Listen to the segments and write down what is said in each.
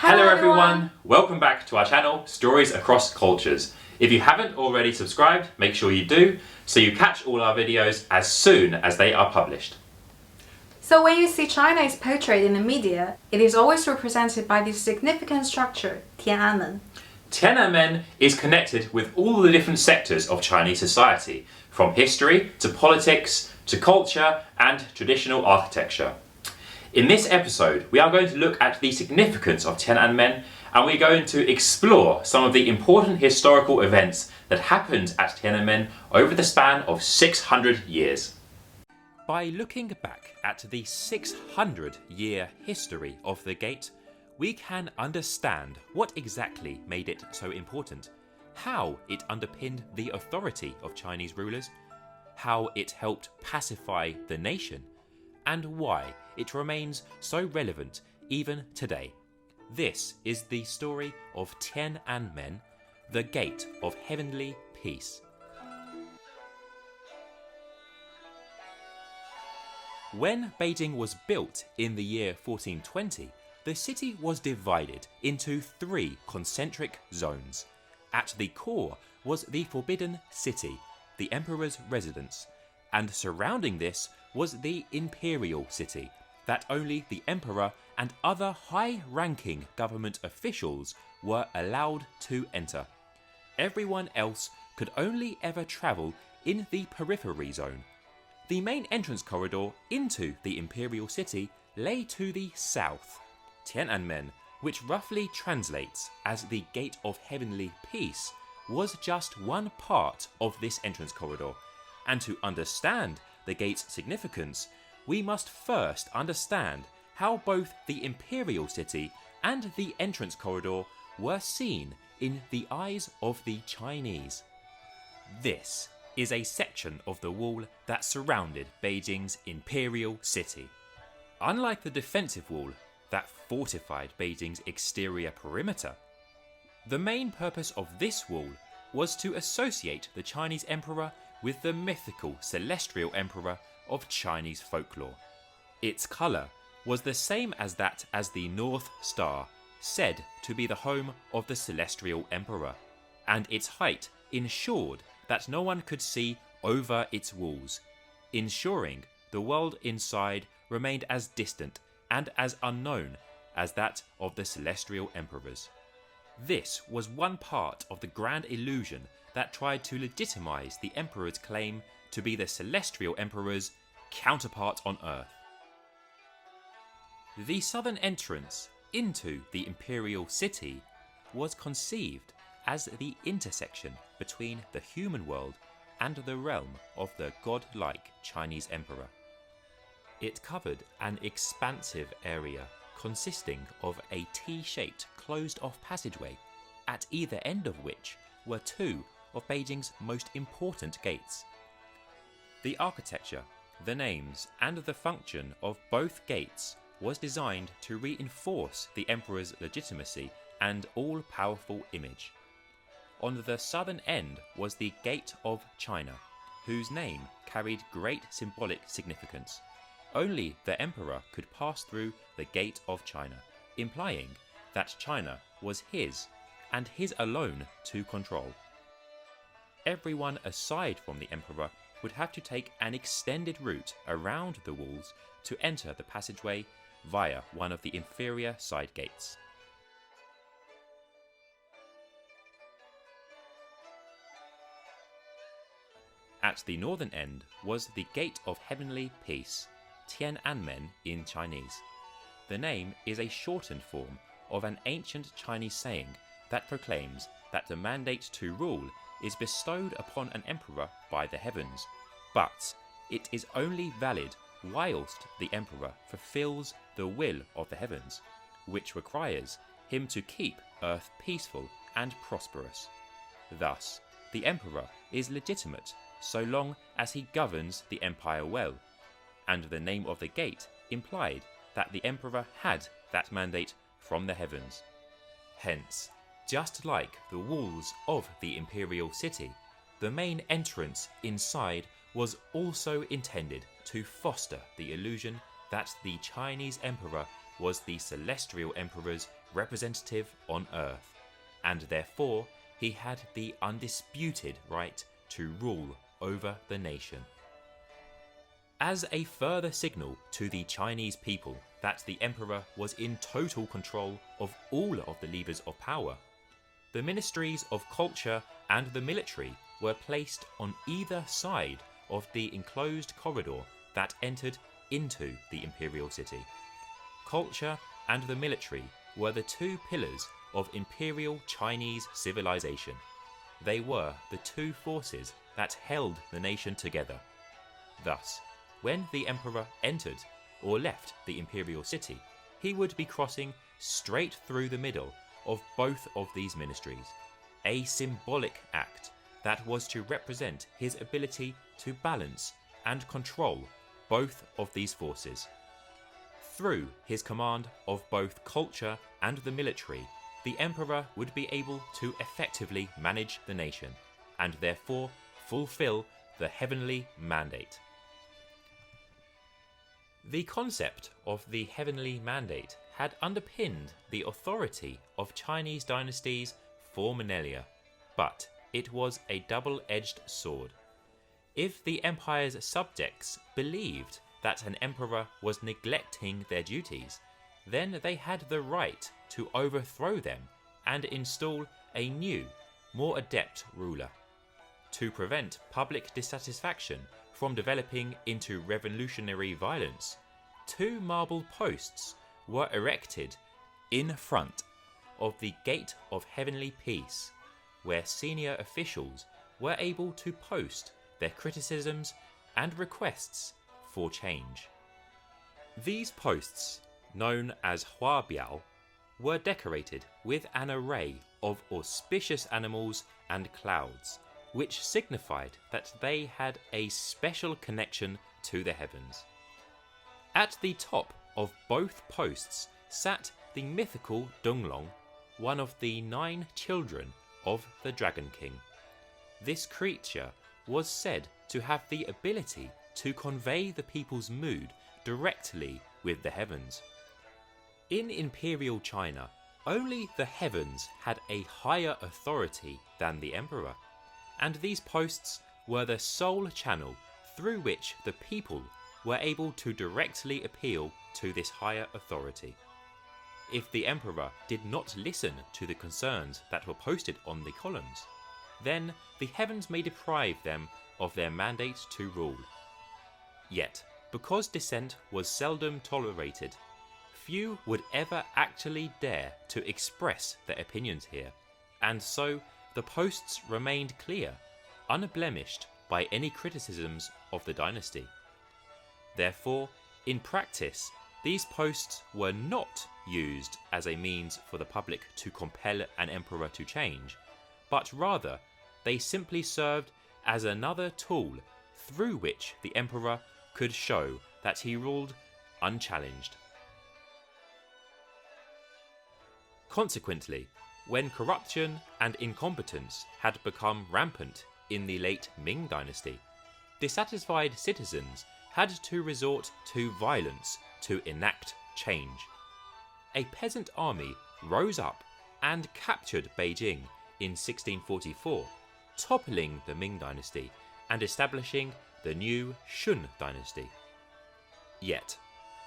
Hello everyone! Welcome back to our channel, Stories Across Cultures. If you haven't already subscribed, make sure you do, so you catch all our videos as soon as they are published. So when you see China is portrayed in the media, it is always represented by this significant structure, Tiananmen. Tiananmen is connected with all the different sectors of Chinese society, from history to politics to culture and traditional architecture. In this episode, we are going to look at the significance of Tiananmen, and we're going to explore some of the important historical events that happened at Tiananmen over the span of 600 years. By looking back at the 600-year history of the gate, we can understand what exactly made it so important, how it underpinned the authority of Chinese rulers, how it helped pacify the nation, and why it remains so relevant even today. This is the story of Tiananmen, the Gate of Heavenly Peace. When Beijing was built in the year 1420, the city was divided into 3 concentric zones. At the core was the Forbidden City, the emperor's residence, and surrounding this was the Imperial City, that only the emperor and other high-ranking government officials were allowed to enter. Everyone else could only ever travel in the periphery zone. The main entrance corridor into the Imperial City lay to the south. Tiananmen, which roughly translates as the Gate of Heavenly Peace, was just one part of this entrance corridor, and to understand the gate's significance, we must first understand how both the Imperial City and the entrance corridor were seen in the eyes of the Chinese. This is a section of the wall that surrounded Beijing's Imperial City. Unlike the defensive wall that fortified Beijing's exterior perimeter, the main purpose of this wall was to associate the Chinese emperor with the mythical celestial emperor of Chinese folklore. Its colour was the same as that as the North Star, said to be the home of the celestial emperor, and its height ensured that no one could see over its walls, ensuring the world inside remained as distant and as unknown as that of the celestial emperors. This was one part of the grand illusion that tried to legitimize the emperor's claim to be the celestial emperor's counterpart on Earth. The southern entrance into the Imperial City was conceived as the intersection between the human world and the realm of the godlike Chinese emperor. It covered an expansive area consisting of a T-shaped closed-off passageway, at either end of which were 2 of Beijing's most important gates. The architecture, the names, and the function of both gates was designed to reinforce the emperor's legitimacy and all-powerful image. On the southern end was the Gate of China, whose name carried great symbolic significance. Only the emperor could pass through the Gate of China, implying that China was his, and his alone to control. Everyone aside from the emperor would have to take an extended route around the walls to enter the passageway via one of the inferior side gates. At the northern end was the Gate of Heavenly Peace, Tiananmen in Chinese. The name is a shortened form of an ancient Chinese saying that proclaims that the mandate to rule is bestowed upon an emperor by the heavens, but it is only valid whilst the emperor fulfills the will of the heavens, which requires him to keep Earth peaceful and prosperous. Thus, the emperor is legitimate so long as he governs the empire well, and the name of the gate implied that the emperor had that mandate from the heavens. Hence, just like the walls of the Imperial City, the main entrance inside was also intended to foster the illusion that the Chinese emperor was the celestial emperor's representative on earth, and therefore he had the undisputed right to rule over the nation. As a further signal to the Chinese people that the emperor was in total control of all of the levers of power, the ministries of culture and the military were placed on either side of the enclosed corridor that entered into the imperial city. Culture and the military were the two pillars of imperial Chinese civilization. They were the two forces that held the nation together. Thus, when the emperor entered or left the imperial city, he would be crossing straight through the middle of both of these ministries, a symbolic act that was to represent his ability to balance and control both of these forces. Through his command of both culture and the military, the emperor would be able to effectively manage the nation and therefore fulfill the heavenly mandate. The concept of the heavenly mandate had underpinned the authority of Chinese dynasties for millennia, but it was a double-edged sword. If the empire's subjects believed that an emperor was neglecting their duties, then they had the right to overthrow them and install a new, more adept ruler. To prevent public dissatisfaction from developing into revolutionary violence, two marble posts were erected in front of the Gate of Heavenly Peace, where senior officials were able to post their criticisms and requests for change. These posts, known as Huabiao, were decorated with an array of auspicious animals and clouds, which signified that they had a special connection to the heavens. At the top of both posts sat the mythical Donglong, one of the 9 children of the Dragon King. This creature was said to have the ability to convey the people's mood directly with the heavens. In Imperial China, only the heavens had a higher authority than the emperor, and these posts were the sole channel through which the people were able to directly appeal to this higher authority. If the emperor did not listen to the concerns that were posted on the columns, then the heavens may deprive them of their mandate to rule. Yet, because dissent was seldom tolerated, few would ever actually dare to express their opinions here, and so the posts remained clear, unblemished by any criticisms of the dynasty. Therefore, in practice, these posts were not used as a means for the public to compel an emperor to change, but rather they simply served as another tool through which the emperor could show that he ruled unchallenged. Consequently, when corruption and incompetence had become rampant in the late Ming dynasty, dissatisfied citizens had to resort to violence to enact change. A peasant army rose up and captured Beijing in 1644, toppling the Ming dynasty and establishing the new Shun dynasty. Yet,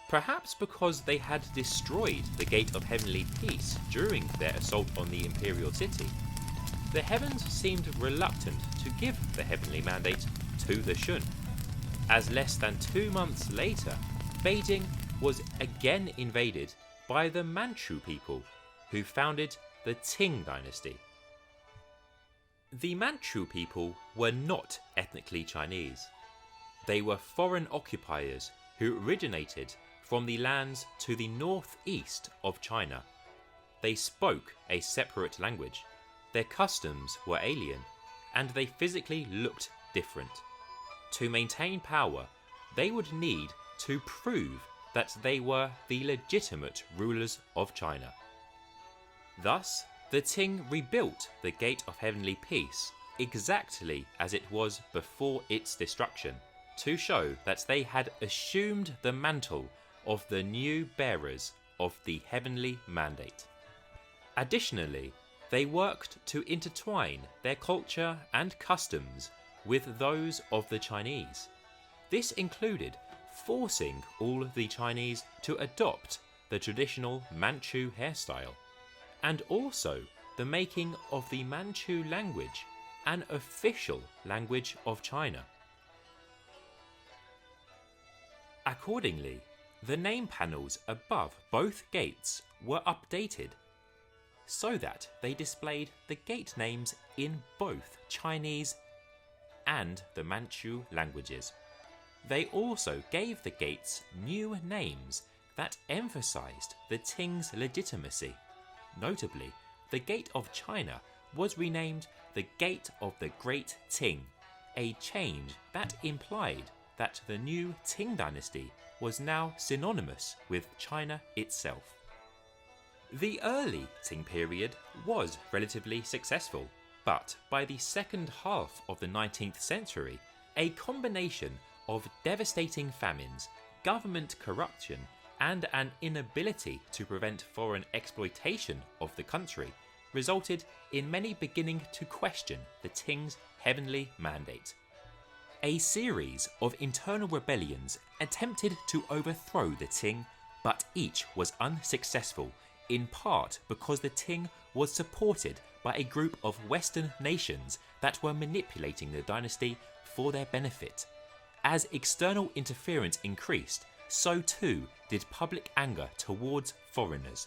perhaps because they had destroyed the Gate of Heavenly Peace during their assault on the imperial city, the heavens seemed reluctant to give the heavenly mandate to the Shun. As less than 2 months later, Beijing was again invaded by the Manchu people, who founded the Qing dynasty. The Manchu people were not ethnically Chinese. They were foreign occupiers who originated from the lands to the northeast of China. They spoke a separate language, their customs were alien, and they physically looked different. To maintain power, they would need to prove that they were the legitimate rulers of China. Thus, the Qing rebuilt the Gate of Heavenly Peace exactly as it was before its destruction, to show that they had assumed the mantle of the new bearers of the heavenly mandate. Additionally, they worked to intertwine their culture and customs with those of the Chinese. This included forcing all the Chinese to adopt the traditional Manchu hairstyle, and also the making of the Manchu language an official language of China. Accordingly, the name panels above both gates were updated so that they displayed the gate names in both Chinese and the Manchu languages. They also gave the gates new names that emphasized the Qing's legitimacy. Notably, the Gate of China was renamed the Gate of the Great Qing, a change that implied that the new Qing dynasty was now synonymous with China itself. The early Qing period was relatively successful, but by the second half of the 19th century, a combination of devastating famines, government corruption, and an inability to prevent foreign exploitation of the country resulted in many beginning to question the Qing's heavenly mandate. A series of internal rebellions attempted to overthrow the Qing, but each was unsuccessful, in part because the Qing was supported by a group of Western nations that were manipulating the dynasty for their benefit. As external interference increased, so too did public anger towards foreigners.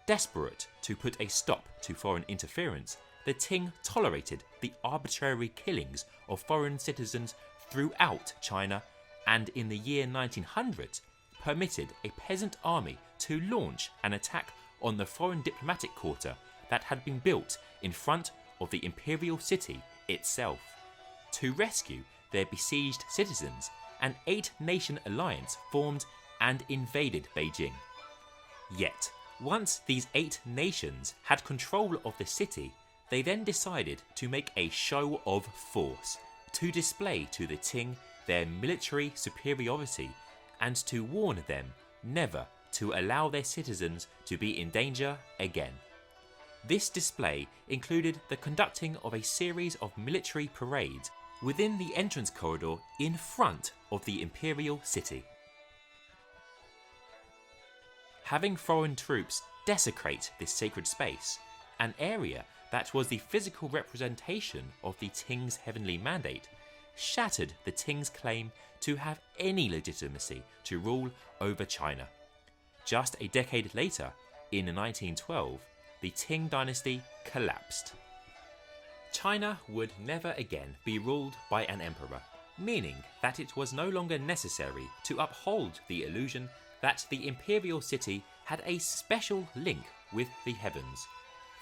Desperate to put a stop to foreign interference, the Qing tolerated the arbitrary killings of foreign citizens throughout China, and in the year 1900 permitted a peasant army to launch an attack on the foreign diplomatic quarter that had been built in front of the imperial city itself. To rescue their besieged citizens, an 8-nation alliance formed and invaded Beijing. Yet, once these 8 nations had control of the city, they then decided to make a show of force, to display to the Qing their military superiority and to warn them never to allow their citizens to be in danger again. This display included the conducting of a series of military parades within the entrance corridor in front of the imperial city. Having foreign troops desecrate this sacred space, an area that was the physical representation of the Qing's heavenly mandate, shattered the Qing's claim to have any legitimacy to rule over China. Just a decade later, in 1912, the Qing dynasty collapsed. China would never again be ruled by an emperor, meaning that it was no longer necessary to uphold the illusion that the imperial city had a special link with the heavens.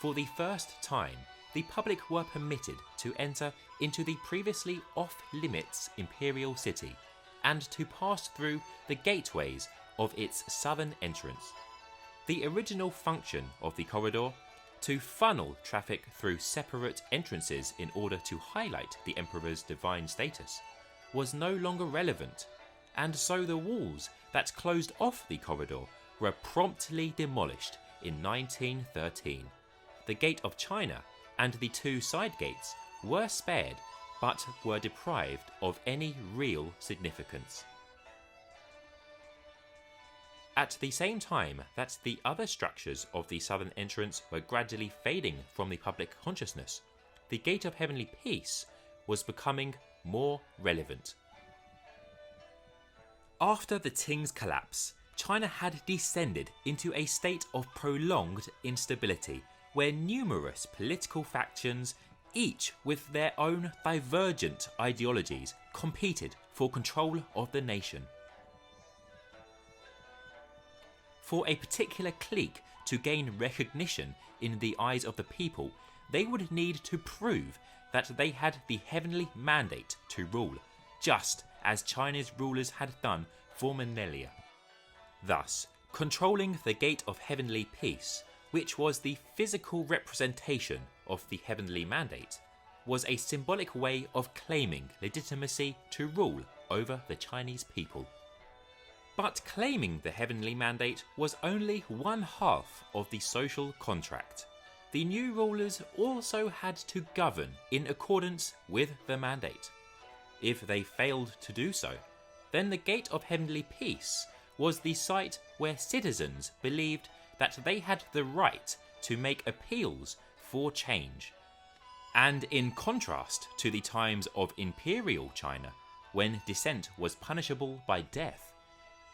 For the first time, the public were permitted to enter into the previously off-limits imperial city and to pass through the gateways of its southern entrance. The original function of the corridor, to funnel traffic through separate entrances in order to highlight the emperor's divine status, was no longer relevant, and so the walls that closed off the corridor were promptly demolished in 1913. The Gate of China and the 2 side gates were spared, but were deprived of any real significance. At the same time that the other structures of the southern entrance were gradually fading from the public consciousness, the Gate of Heavenly Peace was becoming more relevant. After the Qing's collapse, China had descended into a state of prolonged instability, where numerous political factions, each with their own divergent ideologies, competed for control of the nation. For a particular clique to gain recognition in the eyes of the people, they would need to prove that they had the heavenly mandate to rule, just as China's rulers had done for millennia. Thus, controlling the Gate of Heavenly Peace, which was the physical representation of the heavenly mandate, was a symbolic way of claiming legitimacy to rule over the Chinese people. But claiming the heavenly mandate was only one half of the social contract. The new rulers also had to govern in accordance with the mandate. If they failed to do so, then the Gate of Heavenly Peace was the site where citizens believed that they had the right to make appeals for change. And in contrast to the times of imperial China, when dissent was punishable by death,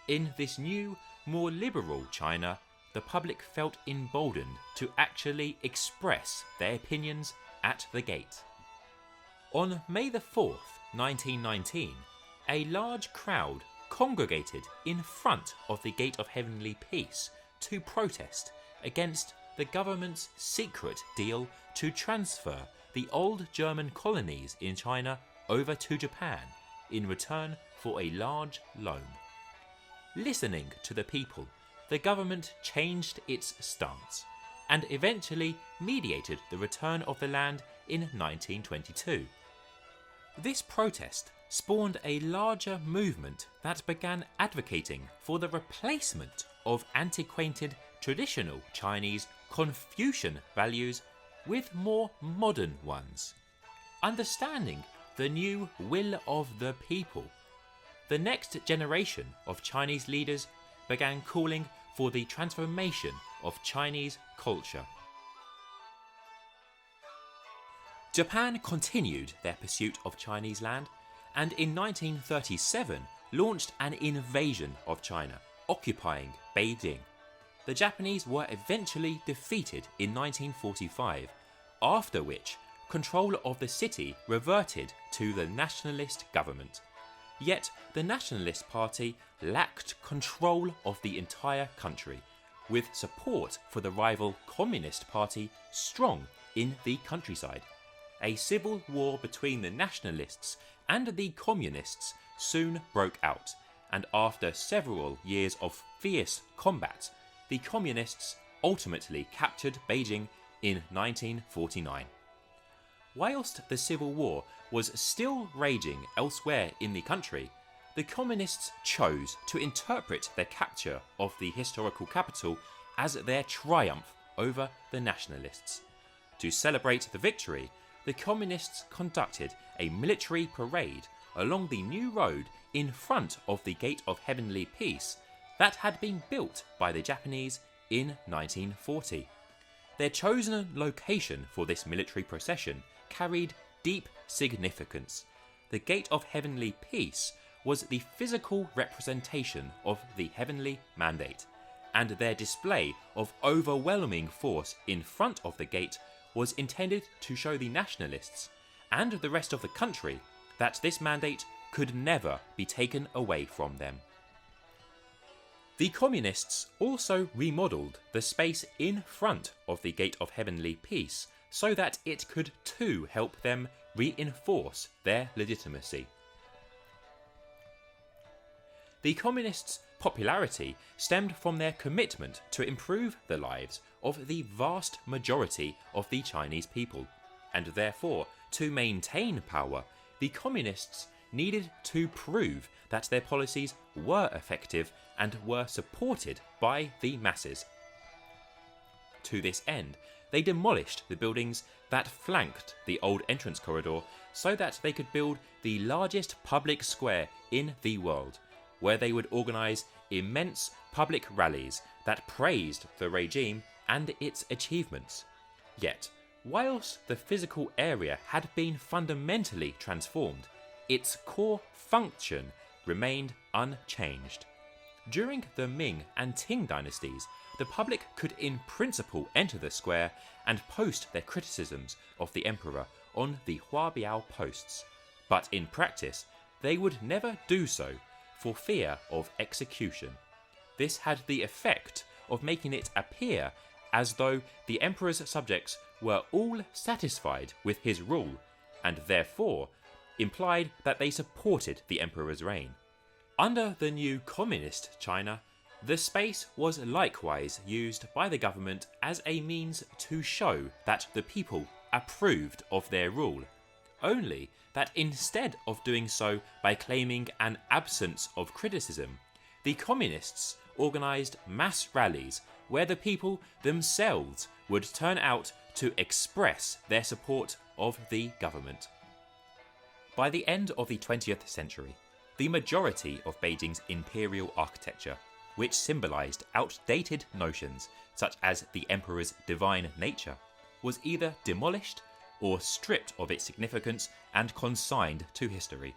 in this new, more liberal China, the public felt emboldened to actually express their opinions at the gate. On May the 4th, 1919, a large crowd congregated in front of the Gate of Heavenly Peace to protest against the government's secret deal to transfer the old German colonies in China over to Japan in return for a large loan. Listening to the people, the government changed its stance and eventually mediated the return of the land in 1922. This protest spawned a larger movement that began advocating for the replacement of antiquated traditional Chinese Confucian values with more modern ones. Understanding the new will of the people, the next generation of Chinese leaders began calling for the transformation of Chinese culture. Japan continued their pursuit of Chinese land and in 1937 launched an invasion of China, occupying Beijing. The Japanese were eventually defeated in 1945, after which control of the city reverted to the nationalist government. Yet the Nationalist Party lacked control of the entire country, with support for the rival Communist Party strong in the countryside. A civil war between the nationalists and the communists soon broke out, and after several years of fierce combat, the communists ultimately captured Beijing in 1949. Whilst the civil war was still raging elsewhere in the country, the communists chose to interpret their capture of the historical capital as their triumph over the nationalists. To celebrate the victory, the communists conducted a military parade along the new road in front of the Gate of Heavenly Peace that had been built by the Japanese in 1940. Their chosen location for this military procession carried deep significance. The Gate of Heavenly Peace was the physical representation of the heavenly mandate, and their display of overwhelming force in front of the gate was intended to show the nationalists and the rest of the country that this mandate could never be taken away from them. The communists also remodelled the space in front of the Gate of Heavenly Peace so that it could too help them reinforce their legitimacy. The communists' popularity stemmed from their commitment to improve the lives of the vast majority of the Chinese people, and therefore, to maintain power, the communists needed to prove that their policies were effective and were supported by the masses. To this end, they demolished the buildings that flanked the old entrance corridor so that they could build the largest public square in the world, where they would organise immense public rallies that praised the regime and its achievements. Yet, whilst the physical area had been fundamentally transformed, its core function remained unchanged. During the Ming and Qing dynasties, the public could in principle enter the square and post their criticisms of the emperor on the Huabiao posts, but in practice they would never do so for fear of execution. This had the effect of making it appear as though the emperor's subjects were all satisfied with his rule, and therefore implied that they supported the emperor's reign. Under the new communist China, the space was likewise used by the government as a means to show that the people approved of their rule, only that instead of doing so by claiming an absence of criticism, the communists organised mass rallies where the people themselves would turn out to express their support of the government. By the end of the 20th century, the majority of Beijing's imperial architecture, which symbolised outdated notions such as the emperor's divine nature, was either demolished or stripped of its significance and consigned to history.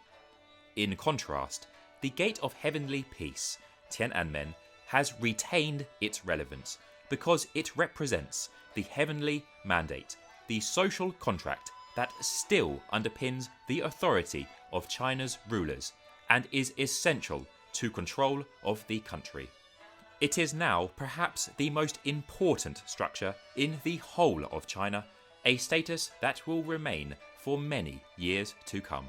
In contrast, the Gate of Heavenly Peace, Tiananmen, has retained its relevance because it represents the heavenly mandate, the social contract that still underpins the authority of China's rulers and is essential to control of the country. It is now perhaps the most important structure in the whole of China, a status that will remain for many years to come.